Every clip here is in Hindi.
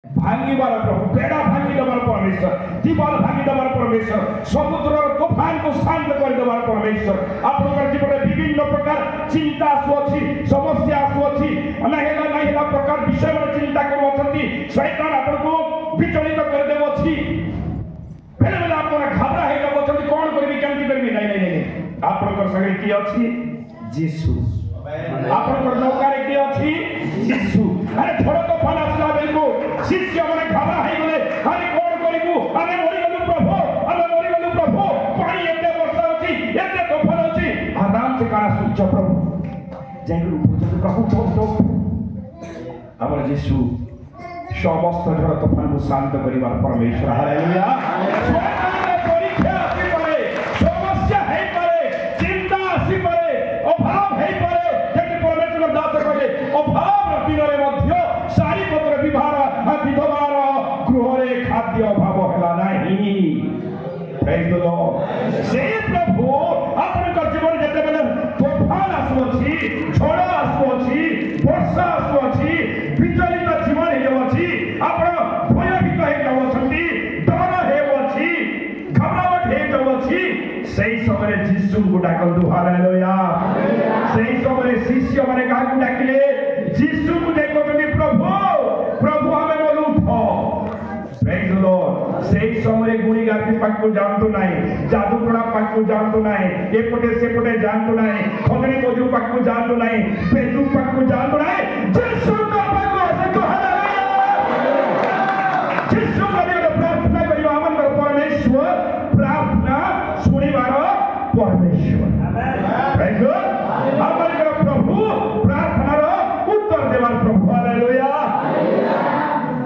भांगिबार प्रभु, बेड़ा भांगी देवार परमेश्वर, दीवार भांगी देवार परमेश्वर, समुद्र तूफान को शांत कर देवार परमेश्वर। आपनकर जीवन में विभिन्न प्रकार चिंता आसुअछि, समस्या आसुअछि, नाहिला प्रकार विषय में चिंता करूछंती, शैतान आपनको विचलित कर देवछि। बेले बेले आपन घबरा हे गबछंती, कोन करबी केमति करबी, नहीं आपनकर संगे की अछि यीशु। आपनकर नौकारे की अछि यीशु। अरे थोड़ा तो फल आसला बेलको शिष्य माने घबरा हे गले, अरे कोन करिबु, अरे मरि गलु प्रभु, पानी एते वर्षा अछि, एते तोफान अछि, आराम से कारा सुच प्रभु जैगु पूजन प्रभु हमर यीशु समस्त झड़ तोफान को शांत करिवार परमेश्वर। हालेलुया। परीक्षा आसी पारे, समस्या हे पारे, चिंता आसी पारे, अभाव हे पारे, जेति परमेश्वर दास कहले अभाव दिनरे मध्य सारी पत्र विधवार गृहरे खाद्य अभाव होला नाही। Praise the Lord. से प्रभु आपनकर जीवन जेते बेले तूफान आसुअछि, झड़ आसुअछि, वर्षा आसुअछि, विचलित जीवन हे अछि, आपण भयभीत हे जावछंती, डर हे अछि, घबराहट हे जावछि, सेही समय यीशु को डाकंतु। हालेलुया। सेही समय शिष्य माने काकु डाकिले, यीशु को देखोतनी प्रभु हमें बोलू उठो। Praise the Lord. सेही समय गुणी गाती पाकु जानतो नाही, जादू टोना पाकु जानतो नाही, एपटे सेपटे जानतो नाही, खगणी बजू पाकु जानतो नाही, बेजू पाकु जानतो नाही, यीशु का पाकु आसे को। हालेलुया। यीशु का दिले प्रार्थना करिबा हमर परमेश्वर, प्रार्थना सुनिबार परमेश्वर। Praise the Lord. हमर प्रभु प्रार्थनार उत्तर देवार प्रभु। हालेलुया।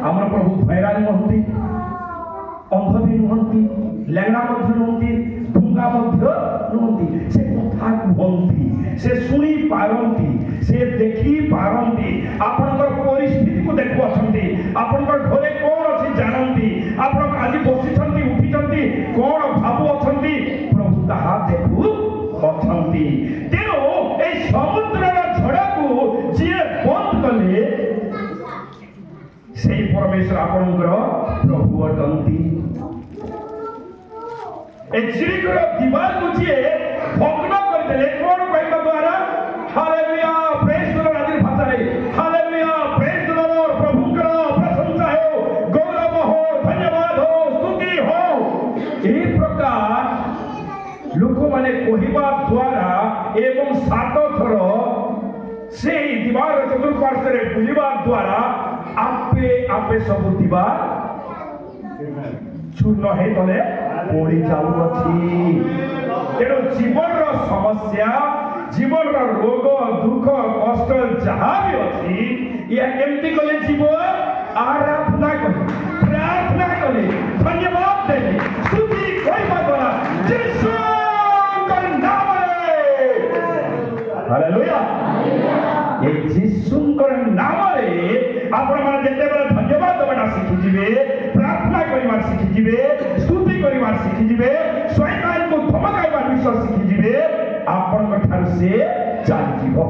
हमर प्रभु भैरानी नहंती, अंध भी नुहंती, लेंगड़ा मध्य नुहंती, ढुंगा मध्य नुहंती, से कथा कहंती, से सुनी पारंती, से देखी पारंती, आपनकर परिस्थिति को देखुछंती, आपनकर घरे कोन अछि जानंती, आपण आज बसिछंती उठिछंती कोन भाबु अछंती, प्रभु ताहा देखु अछंती। तेनो ए समुद्रर झड़को जे बंद कले से परमेश्वर आपनकर प्रभु अटंती। ए चिरिकर दीवार को जे भग्न कर देले कोन कहबा द्वारा। हालेलुया। Praise the Lord. आदिर भाषा रे हालेलुया। Praise the Lord. प्रभुकर प्रशंसा हो, गौरव हो, धन्यवाद हो, स्तुति हो। ए प्रकार लोक माने कहिबा द्वारा एवं सात थर से दीवार चतुर्पार्श्व रे बुलिबा द्वारा आपे आपे सब दीवार चूर्ण हे तले पड़ी जाउछि। तेणु जीवन समस्या, जीवन रोग दुख कष्ट जहाँ भी अच्छी या केमती कले जीवन आराधना कले, प्रार्थना कले, धन्यवाद देले, स्तुति करिबा द्वारा यीशुकर नाम रे। हालेलुया। ए यीशुकर नाम रे आपण माने जेते बेले धन्यवाद देबाटा शिखि जिवे, प्रार्थना करिबा शिखि जिवे, स्तुति करिबा शिखि जिवे, शैतान को धमकाइबा विश्वास शिखि जिवे, आपण कठार से चली जीवो।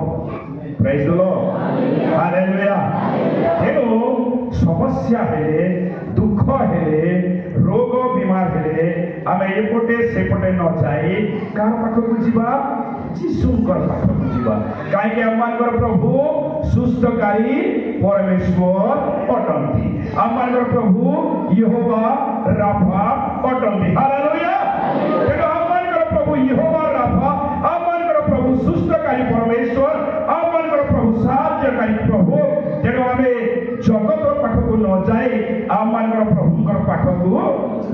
Praise the Lord. हालेलुया। तेणु समस्या हेले, दुख हेले, रोग बीमार हेले आमे एपटे सेपटे न जाई कार पाखकु जीवा, यीशुकर पाखकु जीवा। काहे के हमर प्रभु सुस्थकारी परमेश्वर अटंती। हमर प्रभु यहोवा राफा अटंती। हालेलुया। तेणु हमर प्रभु यहोवा राफा, हमर प्रभु सुस्थकारी परमेश्वर, हमर प्रभु साहाय्यकारी प्रभु। तेणु आमे जगत पाखकु न जाई हमर प्रभुकर पाखकु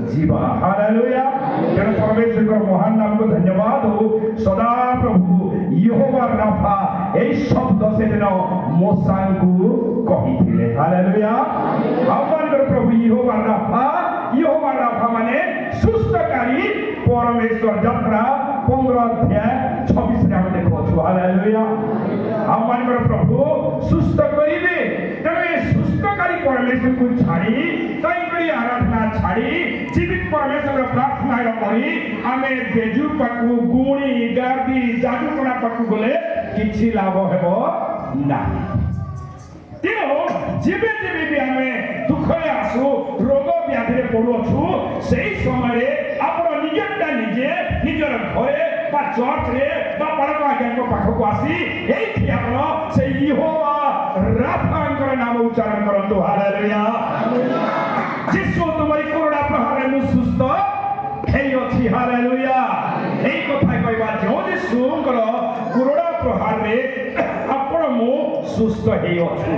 जीवा। हालेलुया। तेणु परमेश्वर महान नाम को धन्यवाद हो। सदा प्रभु यहोवा राफा ए शब्द से दिन मोसा को कहिथिले। हालेलुया। हमर प्रभु यहोवा राफा माने सुस्थकारी परमेश्वर। यात्रा 15 अध्याय 26 रे हम देखो। हालेलुया। हमर प्रभु सुस्थ करिवे। तेणु सुस्थकारी परमेश्वर को छाड़ी कई आराधना छाड़ी जीवित परमेश्वर प्रार्थना करी आमे बेजू पाकु गुणी गादी जादू कोना पाकु गले किछि लाभ हेबो ना। तेणु जेबे जेबे भी आम दुखरे आसु रोग व्याधि पड़ुछु से समय आप निजेटा निजे निजर घरे बा चर्च रे बा परम आज्ञा पाखक आसी एठी आपण से यहोवा राफांकर नाम उच्चारण करंतु हालेलुया जिसु तुम्हारी कोरोना प्रहार मु सुस्त हेई अछि हालेलुया एई कथा कहबा जो जिसुंकर कोरोना प्रहार रे आपण मु सुस्त हेई अछि।